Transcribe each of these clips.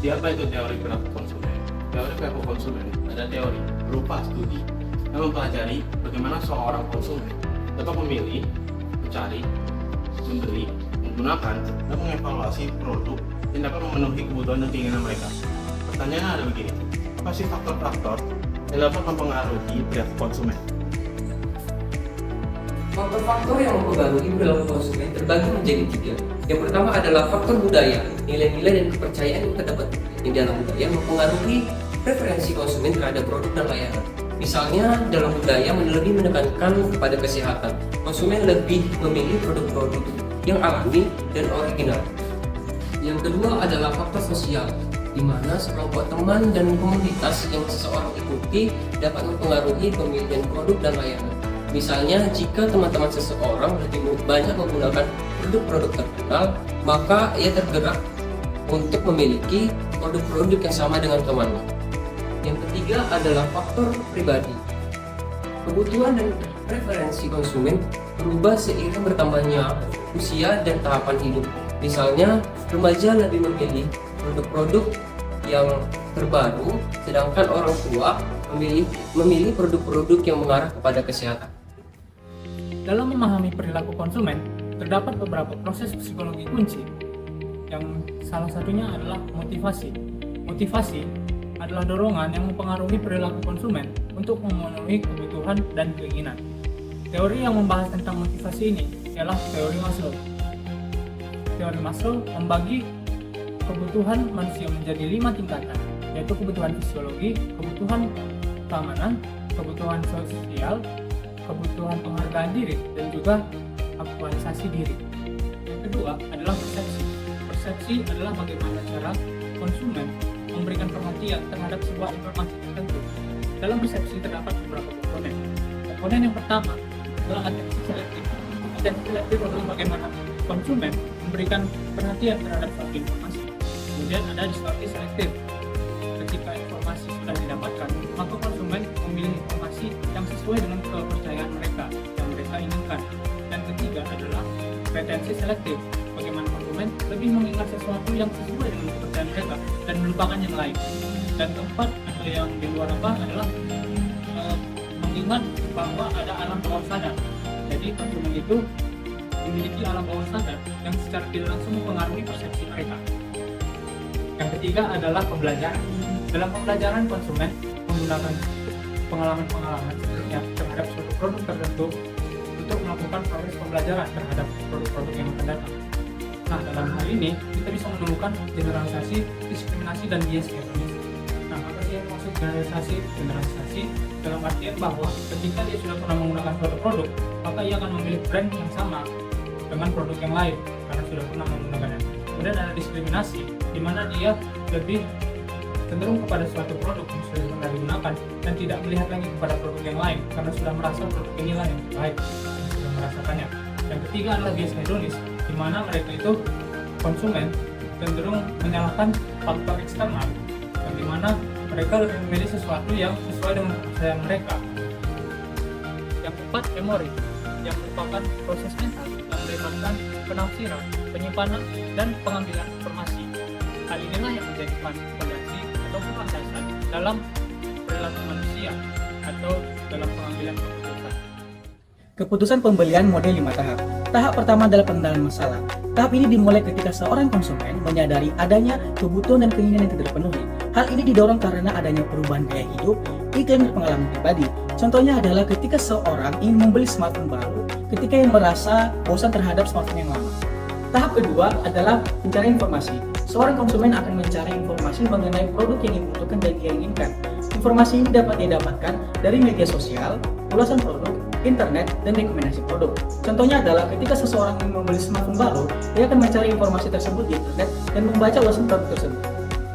Jadi apa itu teori perilaku konsumen? Teori perilaku konsumen ada teori berupa studi yang mempelajari bagaimana seorang konsumen dapat memilih, mencari, membeli, menggunakan, dan mengevaluasi produk yang dapat memenuhi kebutuhan dan keinginan mereka. Pertanyaannya ada begini, apa sih faktor-faktor yang dapat mempengaruhi perilaku konsumen? Faktor-faktor yang mempengaruhi perilaku konsumen terbagi menjadi tiga. Yang pertama adalah faktor budaya, nilai-nilai dan kepercayaan yang terdapat di dalam budaya mempengaruhi preferensi konsumen terhadap produk dan layanan. Misalnya, dalam budaya lebih menekankan kepada kesehatan, konsumen lebih memilih produk-produk yang alami dan original. Yang kedua adalah faktor sosial, di mana sekelompok teman dan komunitas yang seseorang ikuti dapat mempengaruhi pemilihan produk dan layanan. Misalnya, jika teman-teman seseorang lebih banyak menggunakan produk-produk terkenal, maka ia tergerak untuk memiliki produk-produk yang sama dengan temannya. Yang ketiga adalah faktor pribadi. Kebutuhan dan preferensi konsumen berubah seiring bertambahnya usia dan tahapan hidup. Misalnya, remaja lebih memilih produk-produk yang terbaru, sedangkan orang tua memilih produk-produk yang mengarah kepada kesehatan. Dalam memahami perilaku konsumen, terdapat beberapa proses psikologi kunci, yang salah satunya adalah motivasi. Motivasi adalah dorongan yang mempengaruhi perilaku konsumen untuk memenuhi kebutuhan dan keinginan. Teori yang membahas tentang motivasi ini ialah teori Maslow. Teori Maslow membagi kebutuhan manusia menjadi 5 tingkatan, yaitu kebutuhan fisiologi, kebutuhan keamanan, kebutuhan sosial, kebutuhan penghargaan diri, dan juga aktualisasi diri. Yang kedua adalah persepsi. Persepsi adalah bagaimana cara konsumen memberikan perhatian terhadap sebuah informasi tertentu. Dalam persepsi terdapat beberapa komponen. Komponen yang pertama adalah atensi selektif. Atensi selektif adalah bagaimana konsumen memberikan perhatian terhadap suatu informasi. Kemudian ada distorsi selektif. Ketika informasi sudah didapatkan, maka konsumen memilih informasi yang sesuai dengan kepercayaan mereka yang mereka inginkan. Dan ketiga adalah retensi selektif. Bagaimana konsumen lebih mengingat sesuatu yang sesuai dengan kepercayaan mereka dan melupakan yang lain. Dan keempat atau yang di luar adalah mengingat bahwa ada alam bawah sadar. Jadi konsumen itu memiliki alam bawah sadar yang secara tidak langsung mempengaruhi persepsi mereka. Yang ketiga adalah pembelajaran. Dalam pembelajaran, konsumen menggunakan pengalaman-pengalaman sebelumnya terhadap suatu produk tertentu untuk melakukan proses pembelajaran terhadap produk-produk yang akan datang. Nah, dalam hal ini kita bisa menemukan generalisasi, diskriminasi, dan bias hedonis. Nah, apa sih yang maksud generalisasi? Generalisasi dalam artian bahwa ketika dia sudah pernah menggunakan suatu produk, maka ia akan memilih brand yang sama dengan produk yang lain karena sudah pernah menggunakannya. Kemudian ada diskriminasi, di mana dia lebih cenderung kepada suatu produk yang sudah pernah digunakan dan tidak melihat lagi kepada produk yang lain karena sudah merasa produk inilah yang terbaik dan sudah merasakannya. Yang ketiga adalah bias hedonis, di mana mereka itu konsumen cenderung menyalahkan faktor eksternal, yang di mana mereka lebih memilih sesuatu yang sesuai dengan kepercayaan mereka. Yang keempat, memori, yang merupakan proses mental yang melibatkan penafsiran, penyimpanan, dan pengambilan informasi. Hal inilah yang menjadi fondasi atau landasan dalam perilaku manusia atau dalam pengambilan keputusan. Keputusan pembelian model 5 tahap. Tahap pertama adalah pengenalan masalah. Tahap ini dimulai ketika seorang konsumen menyadari adanya kebutuhan dan keinginan yang tidak terpenuhi. Hal ini didorong karena adanya perubahan gaya hidup, iklim, dan pengalaman pribadi. Contohnya adalah ketika seorang ingin membeli smartphone baru, ketika yang merasa bosan terhadap smartphone yang lama. Tahap kedua adalah pencarian informasi. Seorang konsumen akan mencari informasi mengenai produk yang dibutuhkan dan dia inginkan. Informasi ini dapat dia dapatkan dari media sosial, ulasan produk, internet, dan rekomendasi produk. Contohnya adalah ketika seseorang ingin membeli smartphone baru, dia akan mencari informasi tersebut di internet dan membaca ulasan produk tersebut.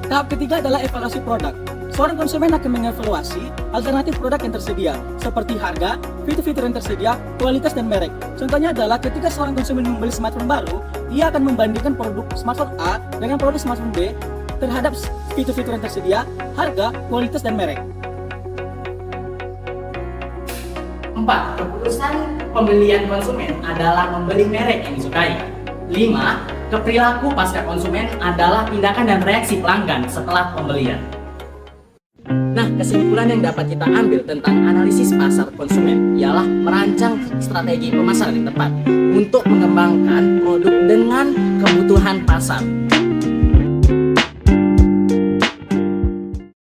Tahap ketiga adalah evaluasi produk. Seorang konsumen akan mengevaluasi alternatif produk yang tersedia, seperti harga, fitur-fitur yang tersedia, kualitas, dan merek. Contohnya adalah ketika seorang konsumen membeli smartphone baru, ia akan membandingkan produk smartphone A dengan produk smartphone B terhadap fitur-fitur yang tersedia, harga, kualitas, dan merek. 4. Keputusan pembelian konsumen adalah membeli merek yang disukai. 5. Perilaku pasca konsumen adalah tindakan dan reaksi pelanggan setelah pembelian. Nah, kesimpulan yang dapat kita ambil tentang analisis pasar konsumen ialah merancang strategi pemasaran yang tepat untuk mengembangkan produk dengan kebutuhan pasar.